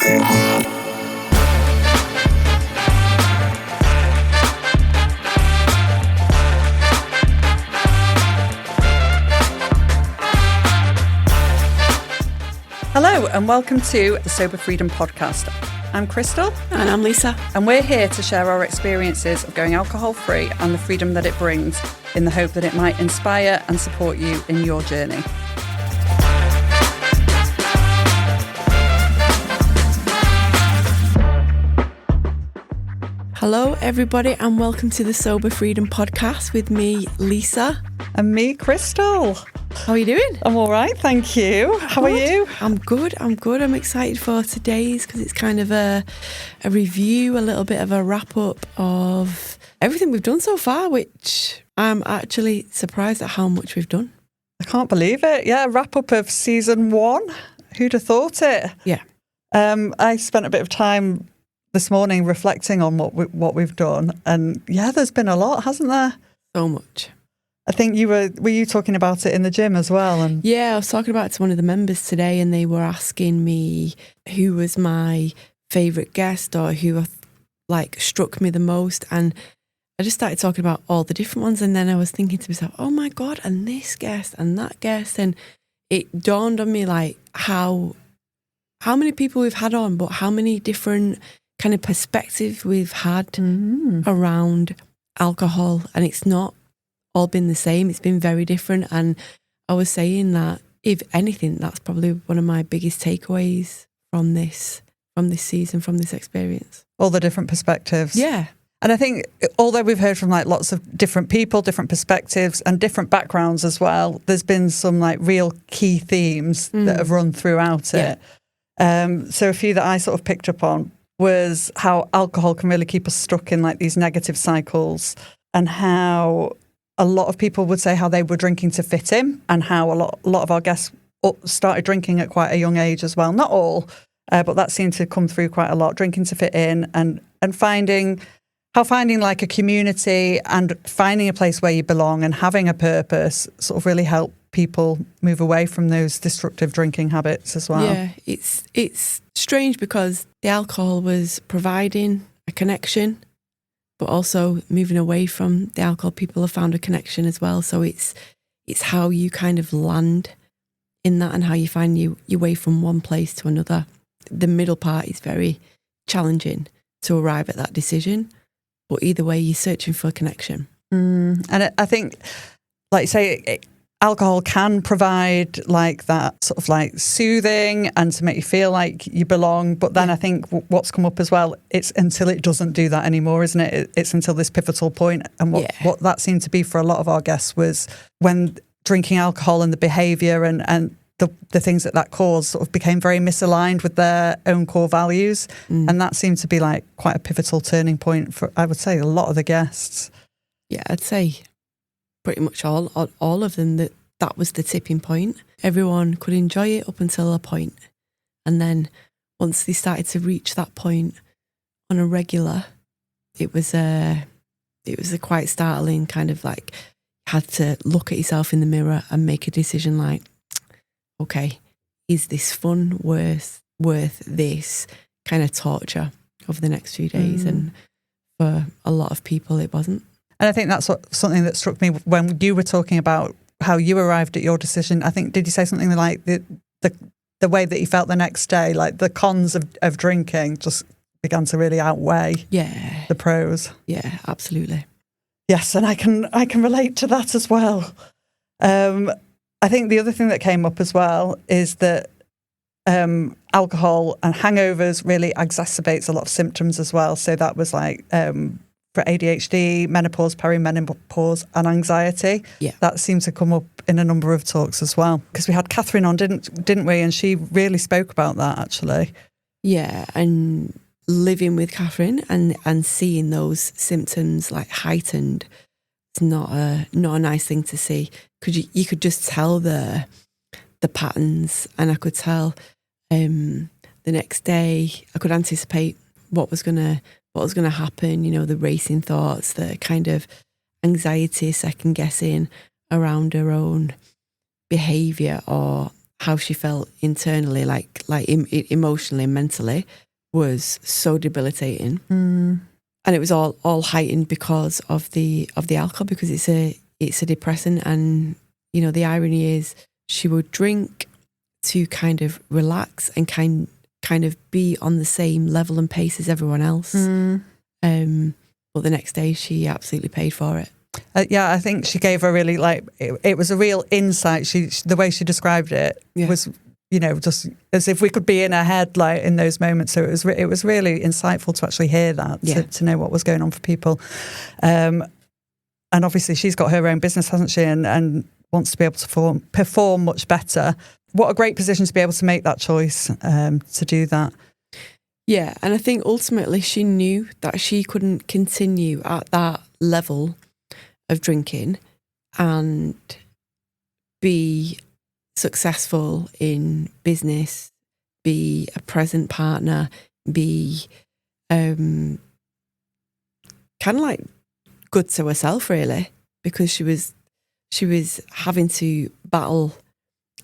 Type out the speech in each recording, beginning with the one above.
Hello and welcome to the Sober Freedom Podcast. I'm Christal. And I'm Lisa. And we're here to share our experiences of going alcohol-free and the freedom that it brings in the hope that it might inspire and support you in your journey. Hello everybody and welcome to the Sober Freedom Podcast with me, Lisa. And me, Christal. How are you doing? I'm all right, thank you. How are you? I'm good. I'm excited for today's because it's kind of a review, a little bit of a wrap up of everything we've done so far, which I'm actually surprised at how much we've done. I can't believe it. Yeah, wrap up of season 1. Who'd have thought it? Yeah. I spent a bit of time this morning reflecting on what we've done, and yeah, there's been a lot, hasn't there? So much. I think were you talking about it in the gym as well? And yeah, I was talking about it to one of the members today, and they were asking me who was my favourite guest or who struck me the most, and I just started talking about all the different ones, and then I was thinking to myself, oh my God, and this guest and that guest, and it dawned on me like how many people we've had on, but how many different kind of perspectives we've had around alcohol, and it's not all been the same. It's been very different, and I was saying that if anything, that's probably one of my biggest takeaways from this season, from this experience. All the different perspectives. Yeah. And I think although we've heard from lots of different people, different perspectives and different backgrounds as well, there's been some real key themes that have run throughout it. So a few that I sort of picked up on was how alcohol can really keep us stuck in these negative cycles, and how a lot of people would say how they were drinking to fit in, and how a lot of our guests started drinking at quite a young age as well. Not all, but that seemed to come through quite a lot, drinking to fit in, and finding a community and finding a place where you belong and having a purpose sort of really help people move away from those destructive drinking habits as well. Yeah, it's strange because the alcohol was providing a connection, but also moving away from the alcohol, people have found a connection as well. So it's how you kind of land in that and how you find your way from one place to another. The middle part is very challenging to arrive at that decision, but either way, you're searching for a connection. And I think, like you say, alcohol can provide that sort of soothing and to make you feel like you belong. But then I think what's come up as well, it's until it doesn't do that anymore, isn't it? It's until this pivotal point. And what that seemed to be for a lot of our guests was when drinking alcohol and the behaviour and the things that caused sort of became very misaligned with their own core values. And that seemed to be quite a pivotal turning point for, I would say, a lot of the guests. Yeah, I'd say pretty much all of them, that was the tipping point. Everyone could enjoy it up until a point. And then once they started to reach that point on a regular, it was a quite startling kind of you had to look at yourself in the mirror and make a decision okay, is this fun worth this kind of torture over the next few days? And for a lot of people, it wasn't. And I think that's something that struck me when you were talking about how you arrived at your decision. I think, did you say something like the way that you felt the next day, the cons of drinking just began to really outweigh the pros? Yeah, absolutely. Yes, and I can relate to that as well. I think the other thing that came up as well is that alcohol and hangovers really exacerbates a lot of symptoms as well. So that was for ADHD, menopause, perimenopause and anxiety. Yeah. That seemed to come up in a number of talks as well. Because we had Catherine on, didn't we? And she really spoke about that actually. Yeah, and living with Catherine and seeing those symptoms heightened, it's not a nice thing to see. Because you could just tell the patterns, and I could tell the next day, I could anticipate what was gonna happen, the racing thoughts, the kind of anxiety, second guessing around her own behaviour or how she felt internally, like emotionally and mentally, was so debilitating. And it was all heightened because of the alcohol, because it's a depressant. And you know, the irony is she would drink to kind of relax and kind of be on the same level and pace as everyone else. But the next day she absolutely paid for it. Yeah, I think she gave a really it was a real insight. The way she described it was, you know, just as if we could be in her head like in those moments. So it was really insightful to actually hear that, to know what was going on for people. And obviously she's got her own business, hasn't she? And wants to be able to perform much better. What a great position to be able to make that choice, to do that. Yeah, and I think ultimately she knew that she couldn't continue at that level of drinking and be successful in business, be a present partner, be kind of like good to herself, really, because she was having to battle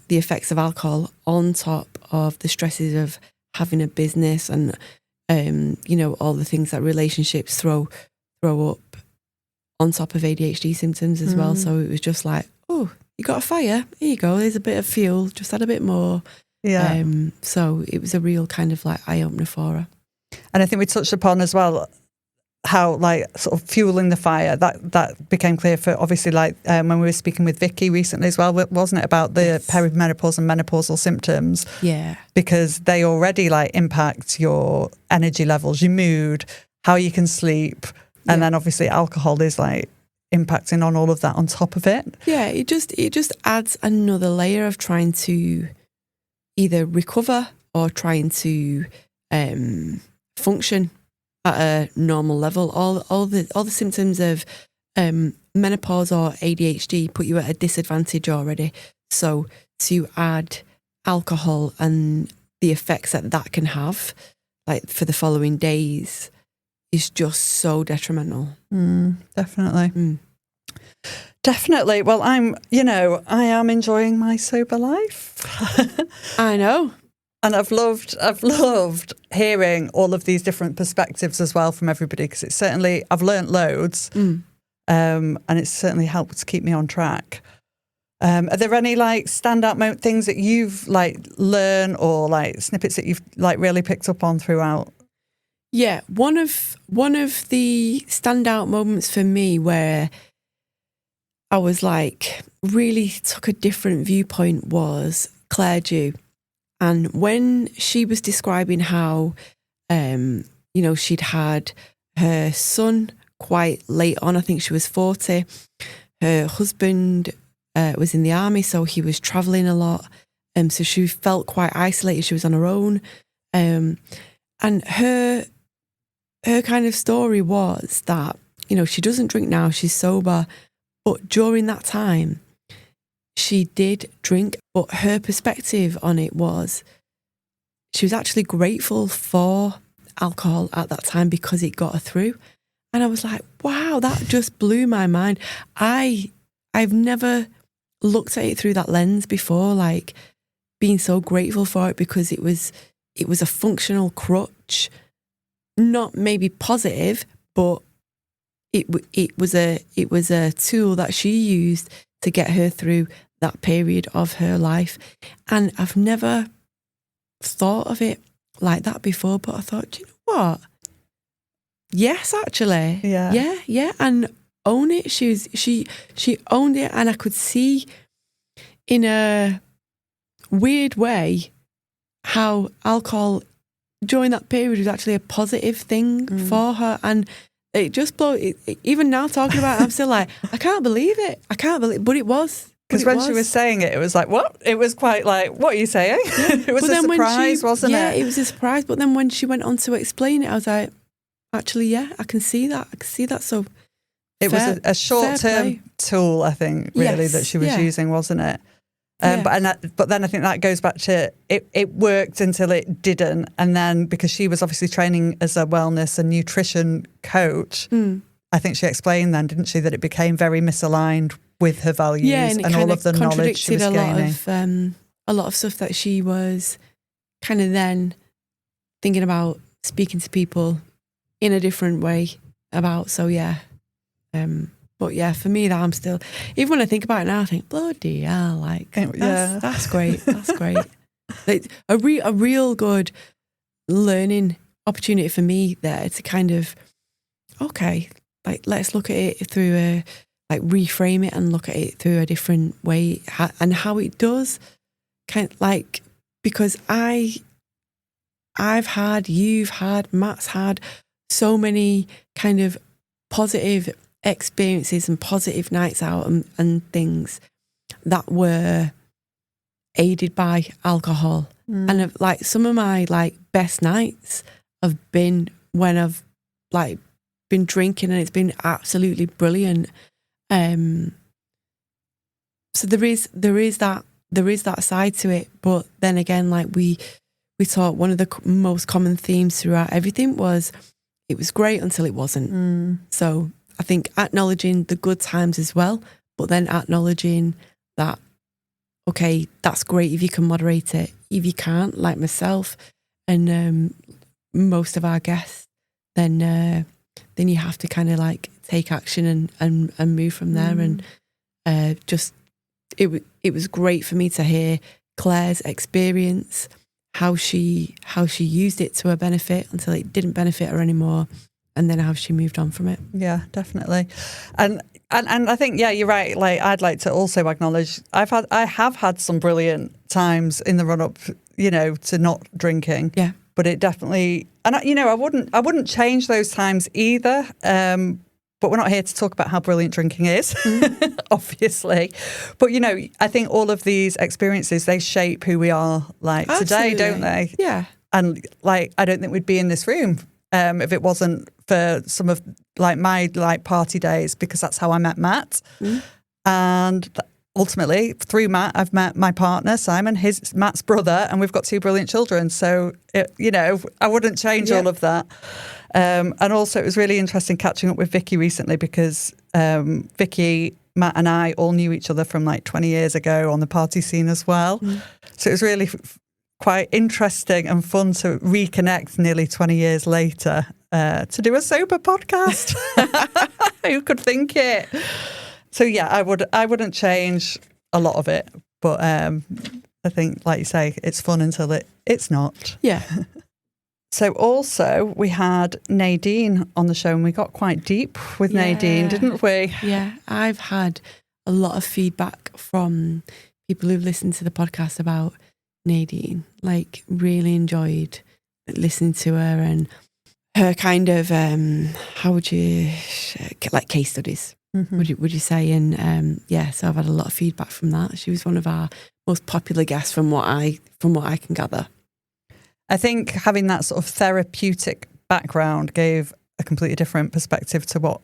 the effects of alcohol on top of the stresses of having a business and you know, all the things that relationships throw up on top of ADHD symptoms as well. So it was just like, oh, you got a fire, here you go, there's a bit of fuel, just add a bit more. So it was a real kind of like eye-opener for her. And I think we touched upon as well how like sort of fueling the fire, that became clear for obviously like when we were speaking with Vicky recently as well, wasn't it, about the perimenopause and menopausal symptoms? Yeah. Because they already like impact your energy levels, your mood, how you can sleep, and then obviously alcohol is like impacting on all of that on top of it. Yeah, it just adds another layer of trying to either recover or trying to function at a normal level. All the symptoms of menopause or ADHD put you at a disadvantage already. So to add alcohol and the effects that can have, like for the following days, is just so detrimental. Definitely. Definitely. Well, I am enjoying my sober life. I know. And I've loved hearing all of these different perspectives as well from everybody, because it's certainly, I've learnt loads, and it's certainly helped to keep me on track. Are there any like standout things that you've like learned, or like snippets that you've like really picked up on throughout? Yeah, one of the standout moments for me where I was like really took a different viewpoint was Claire Dew. And when she was describing how, she'd had her son quite late on, I think she was 40. Her husband was in the army, so he was travelling a lot. So she felt quite isolated. She was on her own. And her kind of story was that, she doesn't drink now, she's sober. But during that time, she did drink, but her perspective on it was she was actually grateful for alcohol at that time because it got her through. And I was like, wow, that just blew my mind. I've never looked at it through that lens before, like being so grateful for it because it was a functional crutch, not maybe positive, but it was a tool that she used to get her through that period of her life. And I've never thought of it like that before, but I thought, do you know what? Yes, actually. Yeah. And own it. She owned it, and I could see in a weird way how alcohol during that period was actually a positive thing for her. And it just blew, even now talking about it, I'm still like, I can't believe it. But it was. Because when she was saying it, it was like, what? It was quite like, what are you saying? Yeah. It was a surprise, wasn't it? Yeah, it was a surprise. But then when she went on to explain it, I was like, actually, yeah, I can see that. So it was a short-term tool, I think, really, that she was using, wasn't it? But then I think that goes back to it worked until it didn't. And then because she was obviously training as a wellness and nutrition coach, I think she explained then, didn't she, that it became very misaligned with her values and all of the knowledge she was gaining. A lot of a lot of stuff that she was kind of then thinking about speaking to people in a different way about. So yeah. But yeah, for me, that I'm still, even when I think about it now, I think, bloody hell, like, that's great. That's great. Like, a real good learning opportunity for me there to kind of, okay, like, let's look at it through reframe it and look at it through a different way, and how it does kind of like, because I've had, you've had, Matt's had so many kind of positive experiences and positive nights out and things that were aided by alcohol. And like some of my like best nights have been when I've like been drinking, and it's been absolutely brilliant. So there is that side to it, but then again, like we thought one of the most common themes throughout everything was it was great until it wasn't. So I think acknowledging the good times as well, but then acknowledging that, okay, that's great if you can moderate it. If you can't, like myself and most of our guests, then you have to kind of like take action and move from there. And just it was great for me to hear Claire's experience, how she used it to her benefit until it didn't benefit her anymore, and then how she moved on from it. Yeah, definitely. And I think, yeah, you're right. Like, I'd like to also acknowledge I have had some brilliant times in the run up, to not drinking. Yeah. But it definitely, and I wouldn't change those times either. But we're not here to talk about how brilliant drinking is, obviously. But, I think all of these experiences, they shape who we are like today, don't they? Yeah. And like, I don't think we'd be in this room if it wasn't for some of like my like party days, because that's how I met Matt. And ultimately through Matt, I've met my partner, Simon, Matt's brother, and we've got 2 brilliant children. So, I wouldn't change all of that. And also it was really interesting catching up with Vicky recently, because Vicky, Matt and I all knew each other from like 20 years ago on the party scene as well. So it was really quite interesting and fun to reconnect nearly 20 years later to do a sober podcast. Who could think it? So yeah, I wouldn't change a lot of it, but I think, like you say, it's fun until it's not. Yeah. So also we had Nadine on the show, and we got quite deep with Nadine, didn't we? Yeah, I've had a lot of feedback from people who've listened to the podcast about Nadine, like really enjoyed listening to her and her kind of, how would you, like case studies, would you say? And so I've had a lot of feedback from that. She was one of our most popular guests from what I can gather. I think having that sort of therapeutic background gave a completely different perspective to what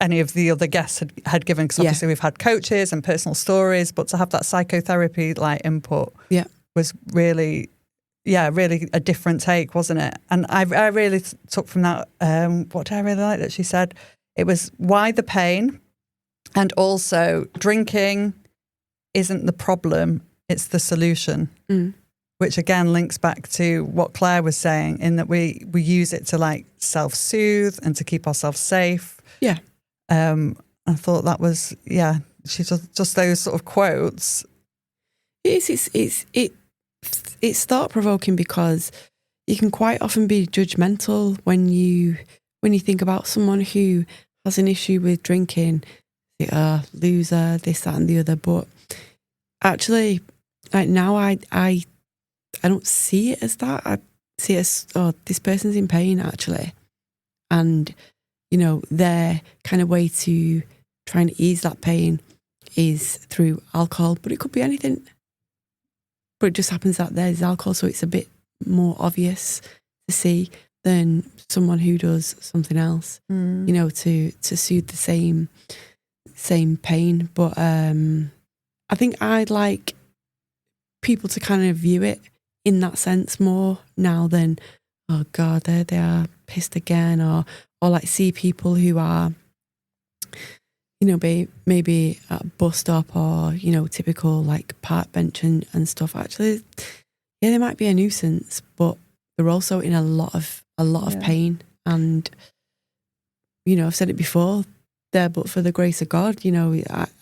any of the other guests had given, because obviously we've had coaches and personal stories, but to have that psychotherapy like input was really a different take, wasn't it? And I really took from that, what did I really like that she said? It was why the pain, and also drinking isn't the problem, it's the solution. Which again links back to what Claire was saying, in that we use it to like self-soothe and to keep ourselves safe. Yeah. I thought that was, she's just those sort of quotes. It's thought-provoking, because you can quite often be judgmental when you think about someone who has an issue with drinking, loser, this, that and the other. But actually, like now I don't see it as that. I see it as, this person's in pain actually. And, their kind of way to try and ease that pain is through alcohol, but it could be anything. But it just happens that there's alcohol, so it's a bit more obvious to see than someone who does something else, to soothe the same pain. But I think I'd like people to kind of view it in that sense more now than, oh God, they are pissed again, or like see people who are, maybe at a bus stop or, typical like park bench and stuff. Actually, yeah, they might be a nuisance, but they're also in a lot of pain. And, I've said it before there, but for the grace of God,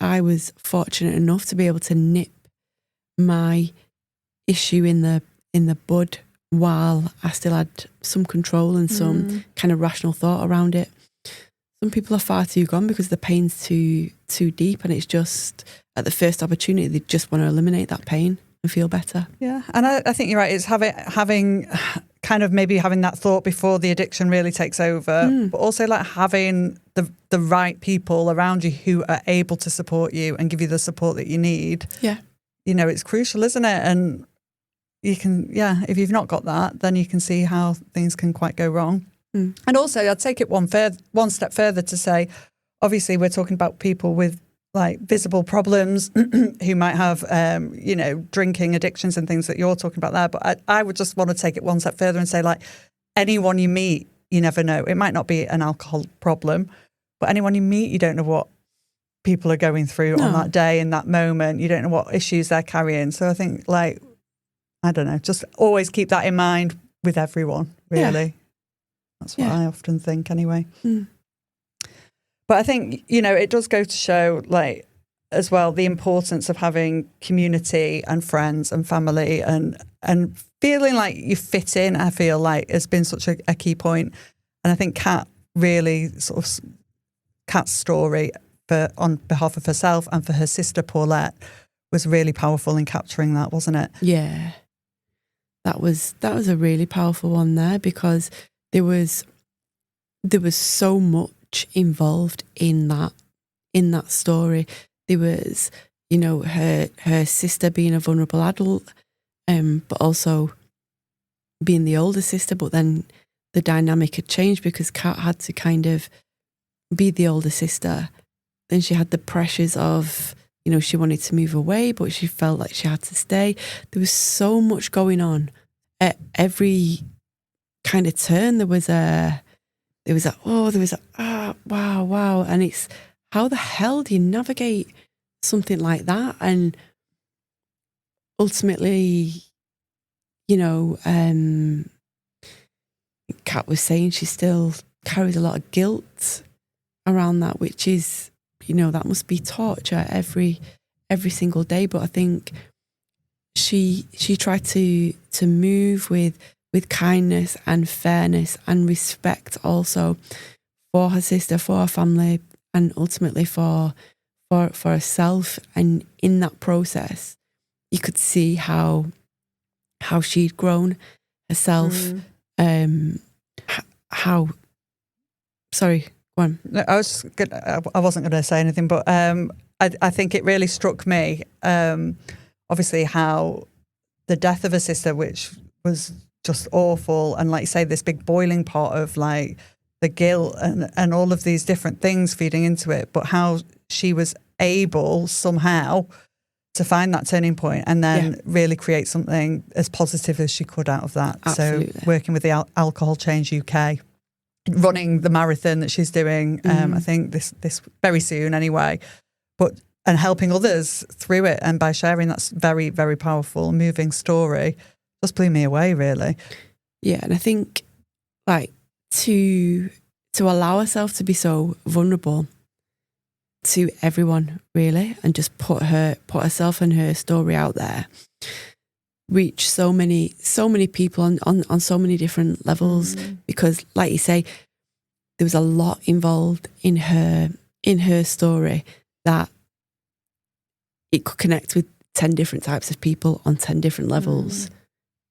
I was fortunate enough to be able to nip my issue in the bud while I still had some control and some kind of rational thought around it. Some people are far too gone because the pain's too deep, and it's just at the first opportunity they just want to eliminate that pain and feel better. Yeah, and I think you're right. It's having kind of maybe having that thought before the addiction really takes over, but also like having the right people around you who are able to support you and give you the support that you need. Yeah, it's crucial, isn't it? And you can, if you've not got that, then you can see how things can quite go wrong. And also, I'd take it one step further to say, obviously, we're talking about people with like visible problems who might have, drinking addictions and things that you're talking about there. But I would just want to take it one step further and say, like, anyone you meet, you never know. It might not be an alcohol problem, but anyone you meet, you don't know what people are going through on that day, in that moment. You don't know what issues they're carrying. So I think, like, I don't know, just always keep that in mind with everyone, really. Yeah. That's what I often think anyway. But I think, it does go to show, like, as well, the importance of having community and friends and family and feeling like you fit in, I feel like has been such a key point. And I think Kat really Kat's story on behalf of herself and for her sister Paulette was really powerful in capturing that, wasn't it? Yeah. That was a really powerful one there, because there was so much involved in that story. There was, her sister being a vulnerable adult, but also being the older sister. But then the dynamic had changed because Kat had to kind of be the older sister. Then she had the pressures of, she wanted to move away, but she felt like she had to stay. There was so much going on. At every kind of turn, there was wow. And it's, how the hell do you navigate something like that? And ultimately, Kat was saying she still carries a lot of guilt around that, which is, that must be torture every single day. But I think she tried to move with kindness and fairness and respect also for her sister, for her family, and ultimately for herself. And in that process, you could see how she'd grown herself. Sorry, go on. No, I wasn't going to say anything, but I think it really struck me, obviously, how the death of a sister, which was just awful, and like you say, this big boiling pot of like the guilt and all of these different things feeding into it, but how she was able somehow to find that turning point and then really create something as positive as she could out of that. Absolutely. So working with the Alcohol Change UK, running the marathon that she's doing, I think this very soon anyway, and helping others through it, and by sharing that very, very powerful, moving story, just blew me away, really. Yeah, and I think like to allow herself to be so vulnerable to everyone, really, and just put herself and her story out there, reach so many people on so many different levels, because like you say, there was a lot involved in her story that it could connect with 10 different types of people on 10 different levels,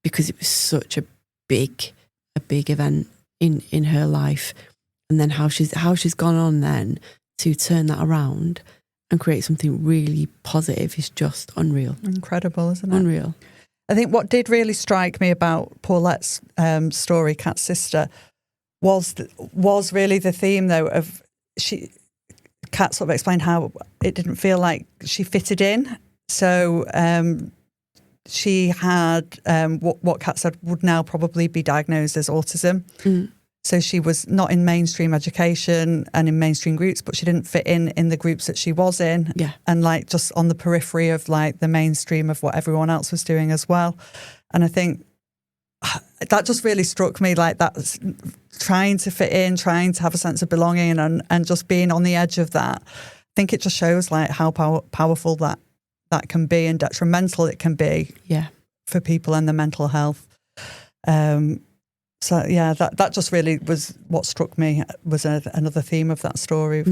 because it was such a big event in her life. And then how she's gone on then to turn that around and create something really positive is just unreal. Incredible, isn't it? Unreal. I think what did really strike me about Paulette's story, Kat's sister, was really the theme, though, of Kat sort of explained how it didn't feel like she fitted in. So she had what Kat said would now probably be diagnosed as autism. So she was not in mainstream education and in mainstream groups, but she didn't fit in the groups that she was in. Yeah. And like just on the periphery of like the mainstream of what everyone else was doing as well. And I think that just really struck me, like that trying to fit in, trying to have a sense of belonging and just being on the edge of that. I think it just shows like how powerful that can be and detrimental it can be for people and their mental health. So yeah, that just really was what struck me, was another theme of that story.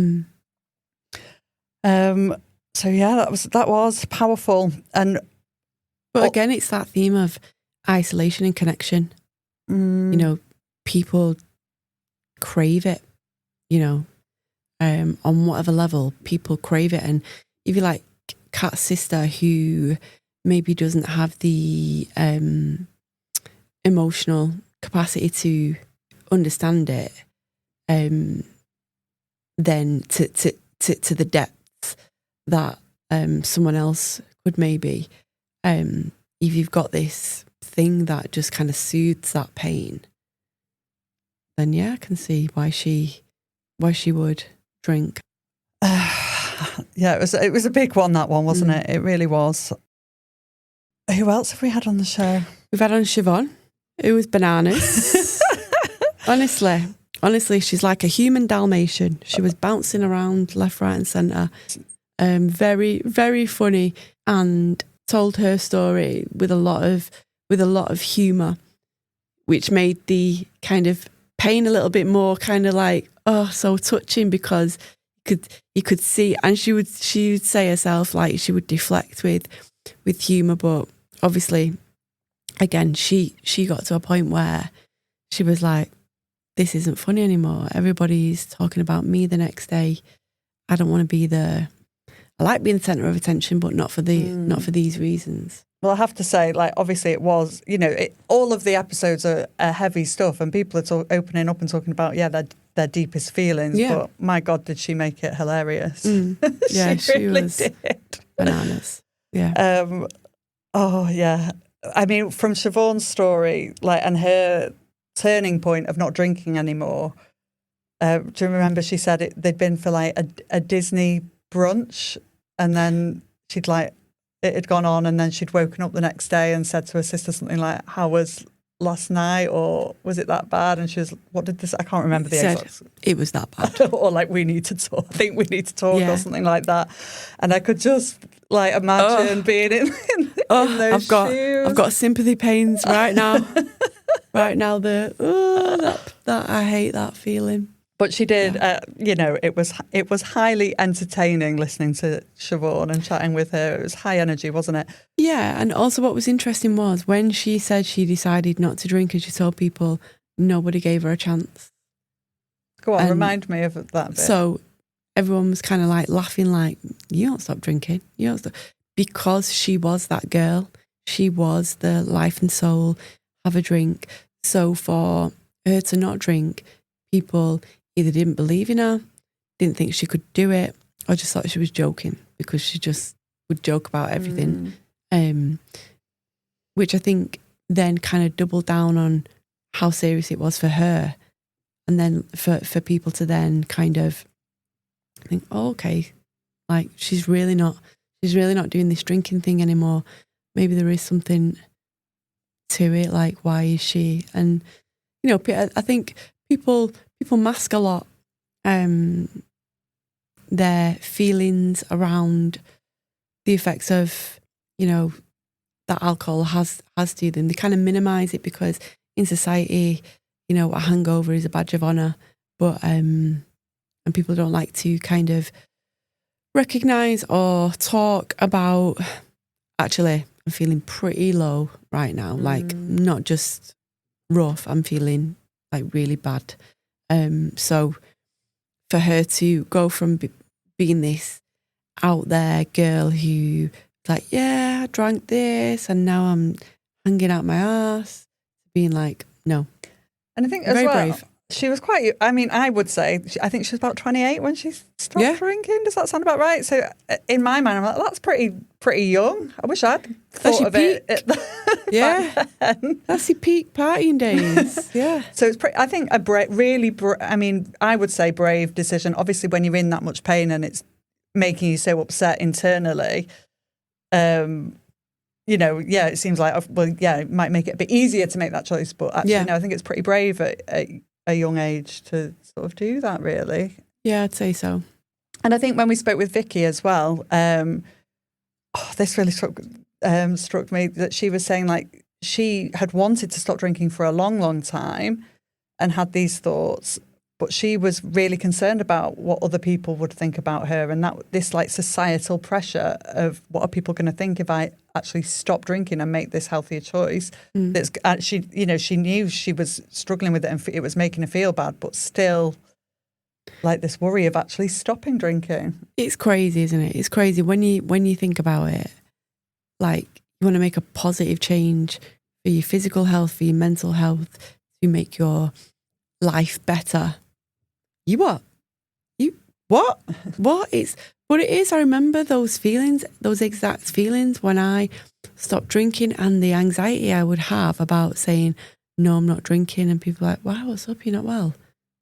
So yeah, that was powerful. But again, it's that theme of isolation and connection. You know, people crave it, you know, on whatever level, people crave it. And if you like Kat's sister, who maybe doesn't have the emotional capacity to understand it, then to the depths that someone else could maybe, if you've got this thing that just kind of soothes that pain, then yeah, I can see why she would drink. Yeah, it was a big one, that one, wasn't it? It really was. Who else have we had on the show? We've had on Siobhan, who was bananas. Honestly, she's like a human Dalmatian. She was bouncing around left, right and centre. Very, very funny, and told her story with a lot of humour, which made the kind of pain a little bit more kind of like, oh, so touching, because you could see, and she would say herself, like, she would deflect with humour, but obviously again she got to a point where she was like, this isn't funny anymore. Everybody's talking about me the next day. I don't want to be I like being the centre of attention, but not for these reasons. Well, I have to say, like, obviously it was, you know, all of the episodes are heavy stuff, and people are opening up and talking about, their deepest feelings. Yeah. But my God, did she make it hilarious? Yeah, she really was did. Bananas. Yeah. Oh, yeah. I mean, from Siobhan's story, like, and her turning point of not drinking anymore, do you remember she said they'd been for like a Disney brunch, and then she'd like, it had gone on, and then she'd woken up the next day and said to her sister something like, how was last night, or was it that bad? And she was, what did this, I can't remember the exact. It was that bad. Or like, we need to talk, I think we need to talk, or something like that. And I could just like imagine being in those shoes. I've got sympathy pains right now. Right now, that I hate that feeling. But she did, you know, it was highly entertaining listening to Siobhan and chatting with her. It was high energy, wasn't it? Yeah, and also what was interesting was when she said she decided not to drink, and she told people, nobody gave her a chance. Go on, remind me of that bit. So everyone was kind of like laughing, like, you don't stop drinking. You don't stop. Because she was that girl. She was the life and soul, have a drink. So for her to not drink, people either didn't believe in her, didn't think she could do it, or just thought she was joking, because she just would joke about everything. Which I think then kind of doubled down on how serious it was for her. And then for people to then kind of think, oh, okay, like she's really not doing this drinking thing anymore. Maybe there is something to it, like, why is she? And, you know, I think people mask a lot their feelings around the effects of, you know, that alcohol has to them. They kind of minimise it because in society, you know, a hangover is a badge of honour, but and people don't like to kind of recognise or talk about, actually, I'm feeling pretty low right now, like not just rough, I'm feeling like really bad. So for her to go from being this out there girl who like, yeah, I drank this and now I'm hanging out my ass, being like, no. And I think as very well, brave. She was quite, I mean, I would say, I think she was about 28 when she stopped drinking. Does that sound about right? So in my mind, I'm like, that's pretty young. I wish I'd thought of it. Yeah. That's your peak partying days. Yeah. So it's I think a I mean, I would say brave decision. Obviously, when you're in that much pain and it's making you so upset internally, you know, yeah, it seems like, well, yeah, it might make it a bit easier to make that choice. But actually, no, I think it's pretty brave at a young age to sort of do that, really. Yeah, I'd say so. And I think when we spoke with Vicky as well, this really struck me, that she was saying like she had wanted to stop drinking for a long, long time and had these thoughts, but she was really concerned about what other people would think about her, and that this like societal pressure of what are people going to think if I actually stop drinking and make this healthier choice. That's she, you know, she knew she was struggling with it and it was making her feel bad, but still like this worry of actually stopping drinking. It's crazy, isn't it? It's crazy when you think about it. Like, you want to make a positive change for your physical health, for your mental health, to make your life better. What? But it is, I remember those feelings, those exact feelings when I stopped drinking, and the anxiety I would have about saying, no, I'm not drinking. And people are like, wow, what's up? You're not well.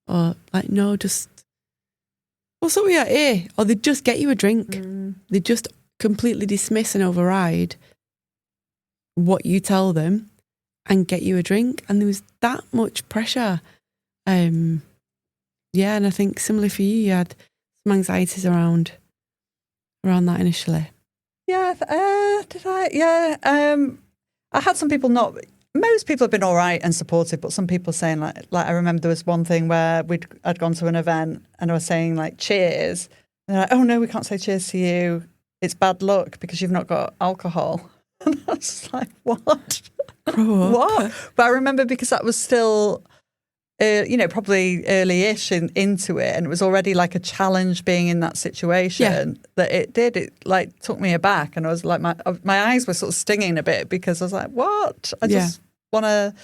Or like, no, just, what's up with your ear? Or they just get you a drink. They just completely dismiss and override what you tell them and get you a drink. And there was that much pressure. Yeah, and I think similarly for you, you had some anxieties around that initially. Yeah, did I? Yeah, I had some people not. Most people have been all right and supportive, but some people saying like I remember there was one thing where I'd gone to an event and I was saying like cheers, and they're like, oh no, we can't say cheers to you. It's bad luck because you've not got alcohol. And I was like, what? What? But I remember because that was still, you know, probably early-ish into it, and it was already like a challenge being in that situation. That it like took me aback, and I was like, my eyes were sort of stinging a bit because I was like, what? I just want to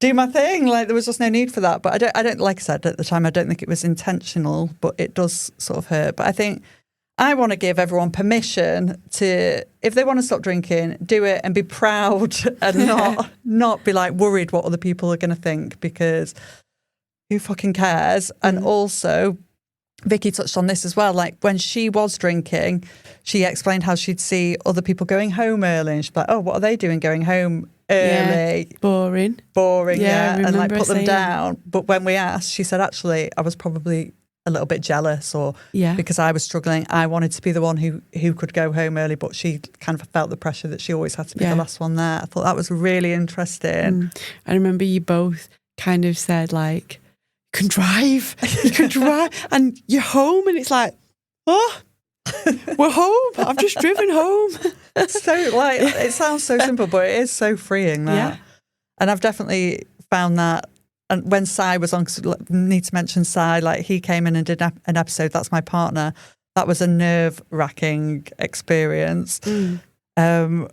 do my thing. Like there was just no need for that. But I don't, like I said at the time, I don't think it was intentional, but it does sort of hurt. But I think I want to give everyone permission to, if they want to stop drinking, do it and be proud and not be like worried what other people are going to think, because who fucking cares? And also, Vicky touched on this as well. Like when she was drinking, she explained how she'd see other people going home early, and she'd be like, "Oh, what are they doing going home early? Yeah, boring, yeah." And like put them down. But when we asked, she said, "Actually, I was probably a little bit jealous, or because I was struggling, I wanted to be the one who could go home early, but she kind of felt the pressure that she always had to be the last one there." I thought that was really interesting. I remember you both kind of said like, you can drive and you're home, and it's like, oh, we're home, I've just driven home. So like, it sounds so simple, but it is so freeing that. And I've definitely found that. And when Sai was on, because need to mention Sai, like he came in and did an episode, that's my partner. That was a nerve-wracking experience. But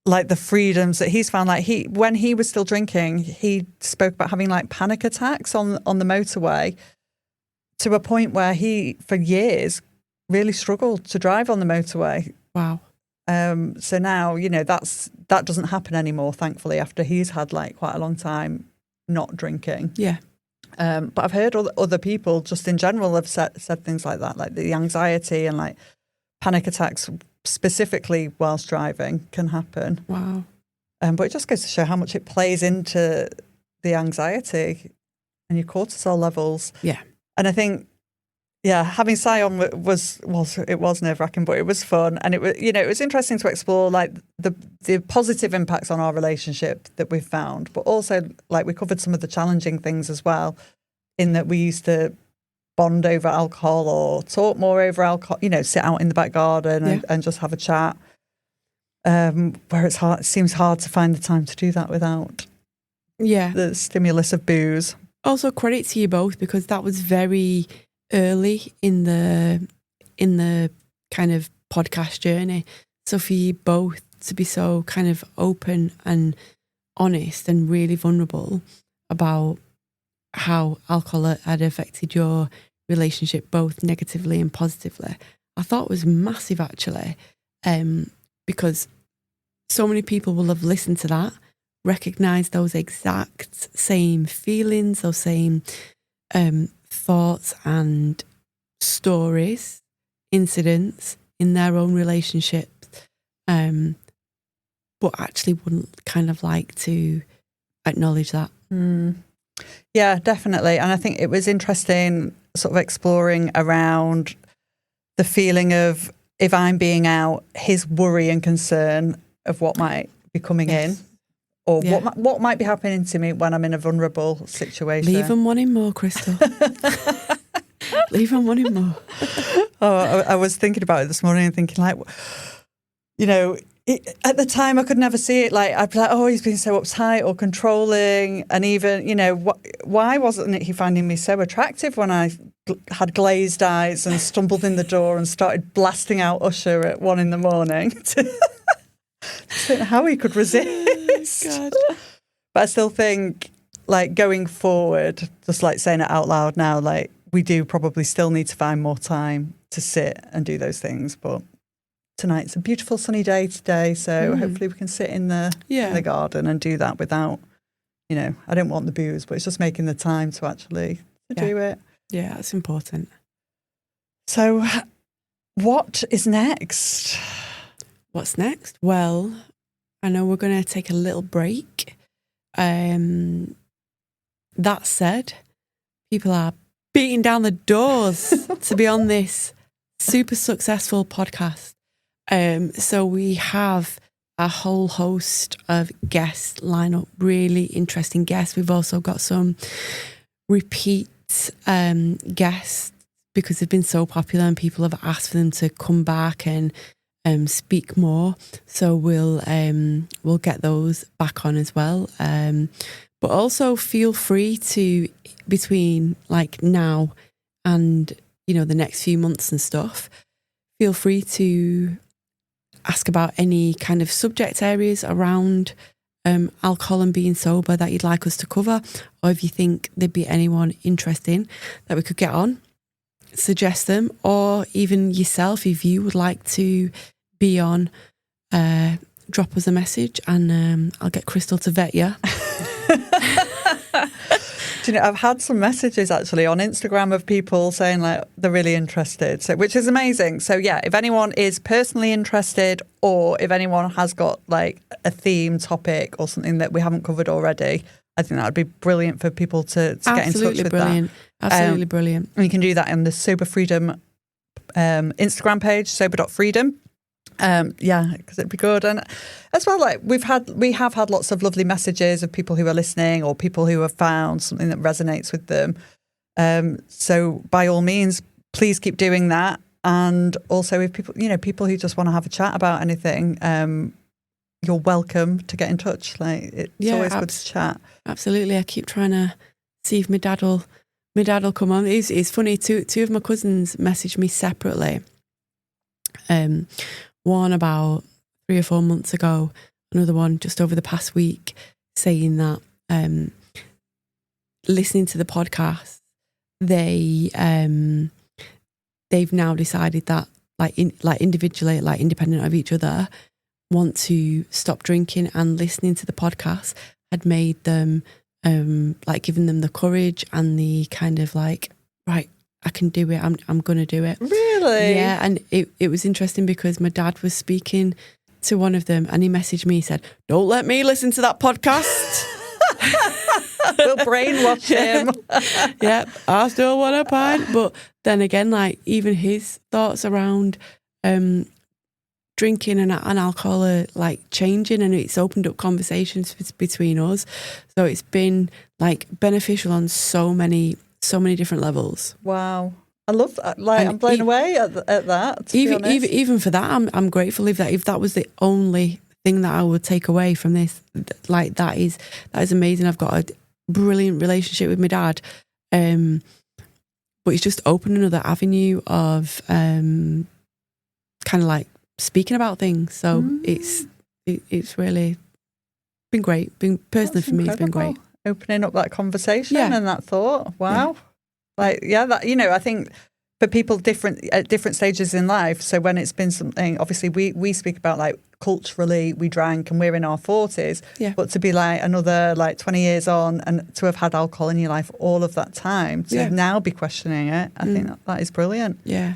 like the freedoms that he's found, like when he was still drinking, he spoke about having like panic attacks on the motorway, to a point where he, for years, really struggled to drive on the motorway. Wow. So now, you know, that doesn't happen anymore, thankfully, after he's had like quite a long time not drinking. Yeah. But I've heard other people just in general have said things like that, like the anxiety and like panic attacks specifically whilst driving can happen. Wow. But it just goes to show how much it plays into the anxiety and your cortisol levels. Yeah. And I think, having Sai on was nerve-wracking, but it was fun, and it was, you know, it was interesting to explore like the positive impacts on our relationship that we've found, but also like we covered some of the challenging things as well, in that we used to bond over alcohol or talk more over alcohol, you know, sit out in the back garden and just have a chat, where it seems hard to find the time to do that without the stimulus of booze. Also credit to you both, because that was very early in the kind of podcast journey. So for you both to be so kind of open and honest and really vulnerable about how alcohol had affected your relationship both negatively and positively, I thought was massive actually, because so many people will have listened to that, recognise those exact same feelings, those same thoughts and stories, incidents in their own relationships, but actually wouldn't kind of like to acknowledge that. Yeah, definitely. And I think it was interesting sort of exploring around the feeling of, if I'm being out, his worry and concern of what might be coming in, or what might be happening to me when I'm in a vulnerable situation. Leave them wanting more, Christal. Leave them wanting more. I was thinking about it this morning and thinking, like, you know, at the time I could never see it. Like, I'd be like, oh, he's been so uptight or controlling. And even, you know, why wasn't he finding me so attractive when I had glazed eyes and stumbled in the door and started blasting out Usher at 1 a.m. to don't know how he could resist. God. But I still think, like, going forward, just like saying it out loud now, like, we do probably still need to find more time to sit and do those things. But tonight's a beautiful sunny day today, so hopefully we can sit in the garden and do that without, you know, I don't want the booze, but it's just making the time to actually do it. Yeah, that's important. So what is next? What's next? Well, I know we're going to take a little break. That said, people are beating down the doors to be on this super successful podcast. So we have a whole host of guests line up, really interesting guests. We've also got some repeat guests because they've been so popular and people have asked for them to come back and speak more. So we'll get those back on as well. But also feel free to, between like now and, you know, the next few months and stuff, feel free to ask about any kind of subject areas around alcohol and being sober that you'd like us to cover, or if you think there'd be anyone interesting that we could get on, suggest them, or even yourself, if you would like to be on, drop us a message and I'll get Christal to vet you. Do you know, I've had some messages actually on Instagram of people saying like they're really interested, so, which is amazing. So yeah, if anyone is personally interested, or if anyone has got like a theme topic or something that we haven't covered already, I think that would be brilliant for people to get in touch with brilliant. that. Absolutely brilliant. And you can do that on the Sober Freedom Instagram page, sober.freedom. Because it'd be good. And as well, like we have had lots of lovely messages of people who are listening or people who have found something that resonates with them. So by all means, please keep doing that. And also if people who just want to have a chat about anything, you're welcome to get in touch. Like it's always good to chat. Absolutely. I keep trying to see if my dad will come on. It's funny, two of my cousins messaged me separately. One about 3 or 4 months ago, another one just over the past week, saying that listening to the podcast, they've now decided that individually, like independent of each other, want to stop drinking, and listening to the podcast had made them given them the courage and the kind of like, right, I can do it. I'm going to do it. Really? Yeah. And it was interesting because my dad was speaking to one of them and he messaged me, he said, don't let me listen to that podcast. We'll brainwash him. Yeah, I still want a pint. But then again, like even his thoughts around drinking and alcohol are like changing, and it's opened up conversations between us. So it's been like beneficial on so many different levels. Wow. I love that. Like, and I'm blown away at that. Even for that, I'm grateful if that was the only thing that I would take away from this. Like that is amazing. I've got a brilliant relationship with my dad, but it's just opened another avenue of kind of like speaking about things. So it's really been great. Personally for me, it's been great. opening up that conversation and that thought. Wow. Like, that, I think for people at different stages in life. So when it's been something, obviously we speak about like culturally we drank and we're in our 40s, but to be like another like 20 years on and to have had alcohol in your life all of that time, to now be questioning it, I think that is brilliant. Yeah.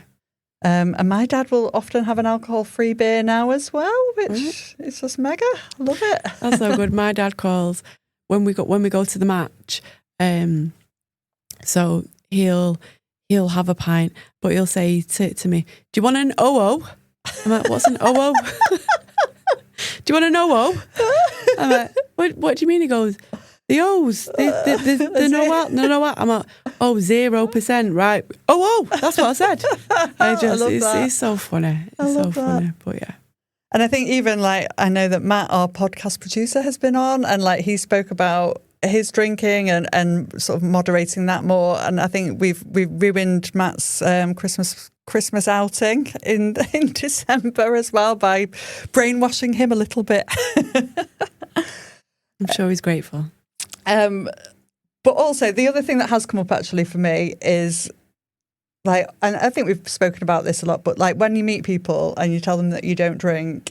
And my dad will often have an alcohol-free beer now as well, which is just mega. I love it. That's so good. My dad calls when we go to the match. So he'll have a pint, but he'll say to me, "Do you want an OO?" I'm like, "What's an OO?" "Do you want an OO?" I'm like, what do you mean? He goes, "The O's, the no what?" I'm like, "Oh, 0%, right? Oh, that's what I said." It's so funny. It's so funny, but yeah. And I think even like, I know that Matt, our podcast producer, has been on and like he spoke about his drinking and sort of moderating that more. And I think we've ruined Matt's Christmas outing in December as well by brainwashing him a little bit. I'm sure he's grateful. But also the other thing that has come up actually for me is like, and I think we've spoken about this a lot, but like when you meet people and you tell them that you don't drink,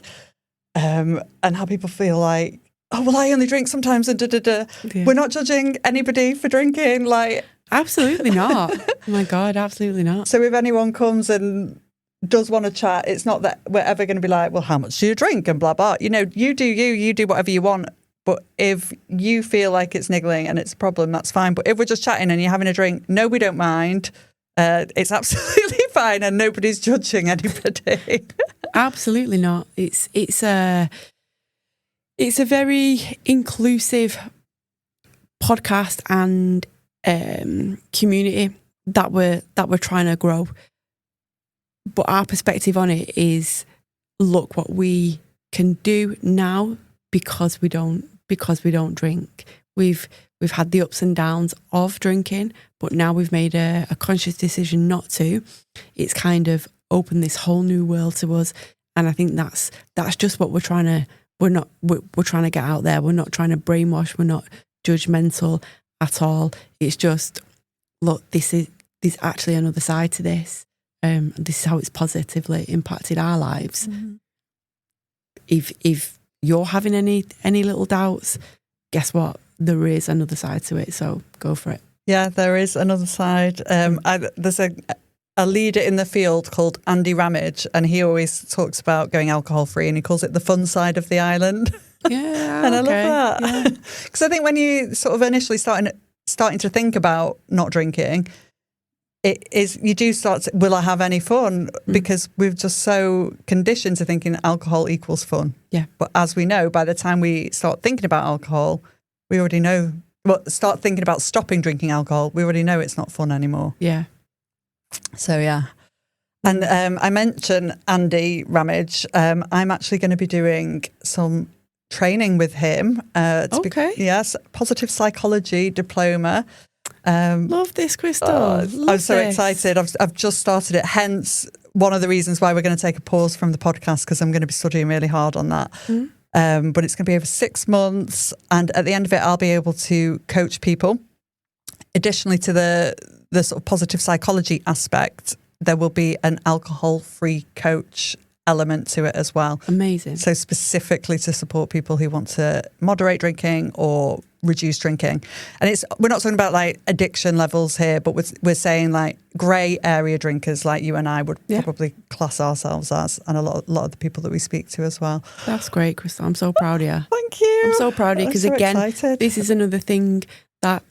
and how people feel like, "Oh, well, I only drink sometimes and Yeah. We're not judging anybody for drinking. Like, absolutely not. Oh my God, absolutely not. So if anyone comes and does want to chat, it's not that we're ever going to be like, "Well, how much do you drink?" and blah, blah. You do whatever you want. But if you feel like it's niggling and it's a problem, that's fine. But if we're just chatting and you're having a drink, no, we don't mind. It's absolutely fine and nobody's judging anybody. Absolutely not. It's a very inclusive podcast and community that we're trying to grow. But our perspective on it is, look what we can do now because we don't drink. We've had the ups and downs of drinking, but now we've made a conscious decision not to. It's kind of opened this whole new world to us, and I think that's just what we're trying to get out there. We're not trying to brainwash. We're not judgmental at all. It's just, look, there's actually another side to this. This is how it's positively impacted our lives. Mm-hmm. If you're having any little doubts, guess what? There is another side to it, so go for it. Yeah, there is another side. There's a leader in the field called Andy Ramage, and he always talks about going alcohol-free, and he calls it the fun side of the island. Yeah, and I love that. Because I think when you sort of initially starting to think about not drinking, you do start to, will I have any fun? Because we're just so conditioned to thinking alcohol equals fun. Yeah. But as we know, by the time we start thinking about alcohol, we already know, start thinking about stopping drinking alcohol, we already know it's not fun anymore. Yeah. So, yeah. And I mentioned Andy Ramage. I'm actually going to be doing some training with him. Yes, positive psychology diploma. Love this, Christal. I'm so excited. I've just started it. Hence, one of the reasons why we're going to take a pause from the podcast, because I'm going to be studying really hard on that. But it's going to be over 6 months, and at the end of it, I'll be able to coach people. Additionally to the sort of positive psychology aspect, there will be an alcohol-free coach element to it as well. Amazing. So specifically to support people who want to moderate drinking or reduce drinking. And we're not talking about like addiction levels here, but we're saying like grey area drinkers like you and I would probably class ourselves as, and a lot of the people that we speak to as well. That's great, Christal. I'm so proud of you. Thank you. I'm so proud of you, because so again, excited. This is another thing that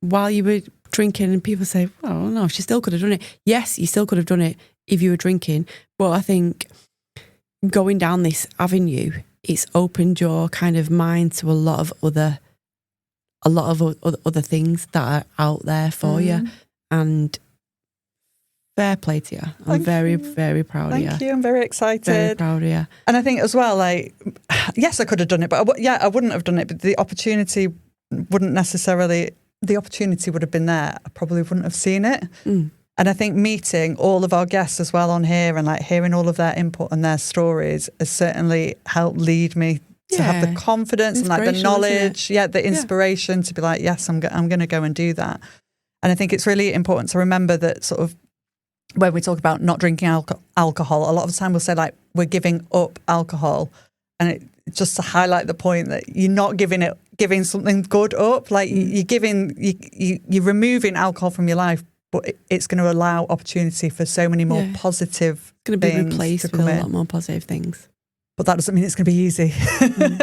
while you were drinking and people say, well, no, she still could have done it. Yes, you still could have done it if you were drinking. But I think going down this avenue, it's opened your kind of mind to a lot of other things that are out there for you. And fair play to you. I'm very, very proud of you. Thank you. I'm very excited. Very proud of you. And I think as well, like, yes, I could have done it, but I wouldn't have done it. But the opportunity would have been there. I probably wouldn't have seen it. And I think meeting all of our guests as well on here and like hearing all of their input and their stories has certainly helped lead me to have the confidence and like the knowledge, the inspiration to be like, yes, I'm going to go and do that. And I think it's really important to remember that sort of when we talk about not drinking alcohol, a lot of the time we'll say like we're giving up alcohol, and it just to highlight the point that you're not giving something good up. Like you're removing alcohol from your life, but it's going to allow opportunity for so many more positive. It's going to be replaced with a lot more positive things. But that doesn't mean it's going to be easy.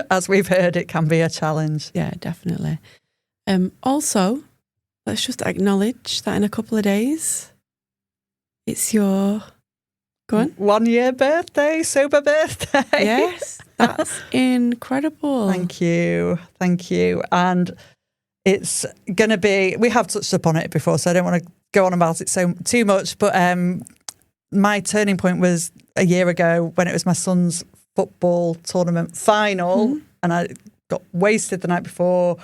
As we've heard, it can be a challenge. Yeah, definitely. Also, let's just acknowledge that in a couple of days, it's your 1 year birthday, sober birthday. Yes, that's incredible. Thank you. And it's going to be, we have touched upon it before, so I don't want to go on about it too much, but my turning point was a year ago when it was my son's football tournament final, and I got wasted the night before,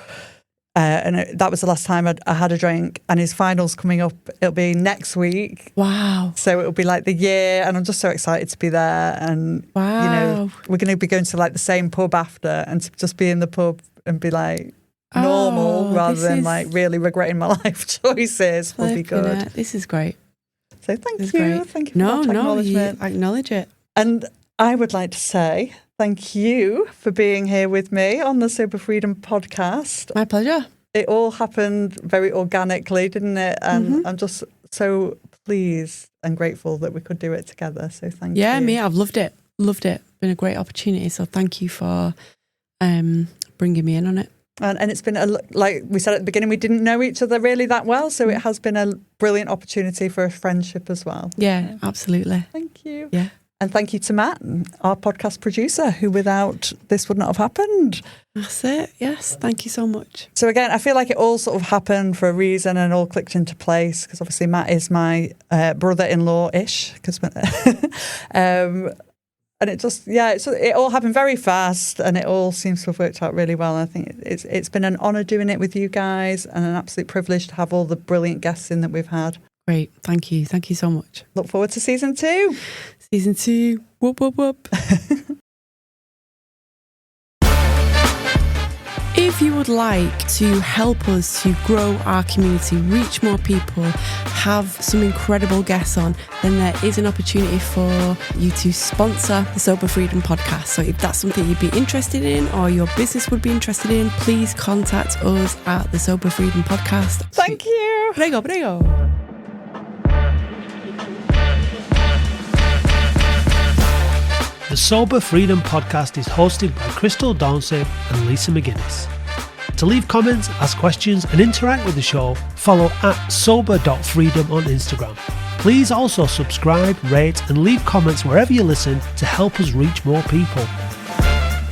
and that was the last time I had a drink, and his final's coming up. It'll be next week. Wow. So it'll be like the year, and I'm just so excited to be there, and you know, we're going to be going to like the same pub after, and to just be in the pub and be like normal rather than like really regretting my life choices will be good. This is great. So thank you for that acknowledgement. You acknowledge it. And I would like to say thank you for being here with me on the Sober Freedom podcast. My pleasure. It all happened very organically, didn't it? And I'm just so pleased and grateful that we could do it together. So thank you. Yeah, I've loved it. Been a great opportunity. So thank you for bringing me in on it. And it's been, like we said at the beginning, we didn't know each other really that well. So it has been a brilliant opportunity for a friendship as well. Yeah, absolutely. Thank you. Yeah. And thank you to Matt, our podcast producer, who without this would not have happened. That's it. Yes. Thank you so much. So again, I feel like it all sort of happened for a reason and all clicked into place, because obviously Matt is my brother-in-law-ish. And it just, it all happened very fast, and it all seems to have worked out really well. And I think it's been an honour doing it with you guys, and an absolute privilege to have all the brilliant guests in that we've had. Great. Thank you. Thank you so much. Look forward to season 2. Season 2. Whoop, whoop, whoop. If you would like to help us to grow our community, reach more people, have some incredible guests on, then there is an opportunity for you to sponsor the Sober Freedom podcast. So if that's something you'd be interested in, or your business would be interested in, please contact us at the Sober Freedom podcast. Thank you. Prego. The Sober Freedom podcast is hosted by Christal and Lisa McGuinness. To leave comments, ask questions and interact with the show, follow @sober.freedom on Instagram. Please also subscribe, rate and leave comments wherever you listen to help us reach more people.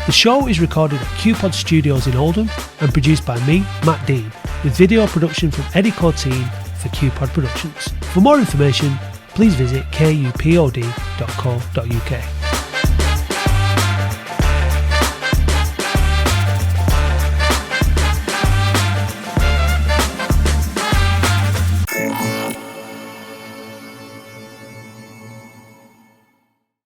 The show is recorded at QPod Studios in Oldham and produced by me, Matt Dean, with video production from Eddie Corteen for QPod Productions. For more information, please visit kupod.co.uk.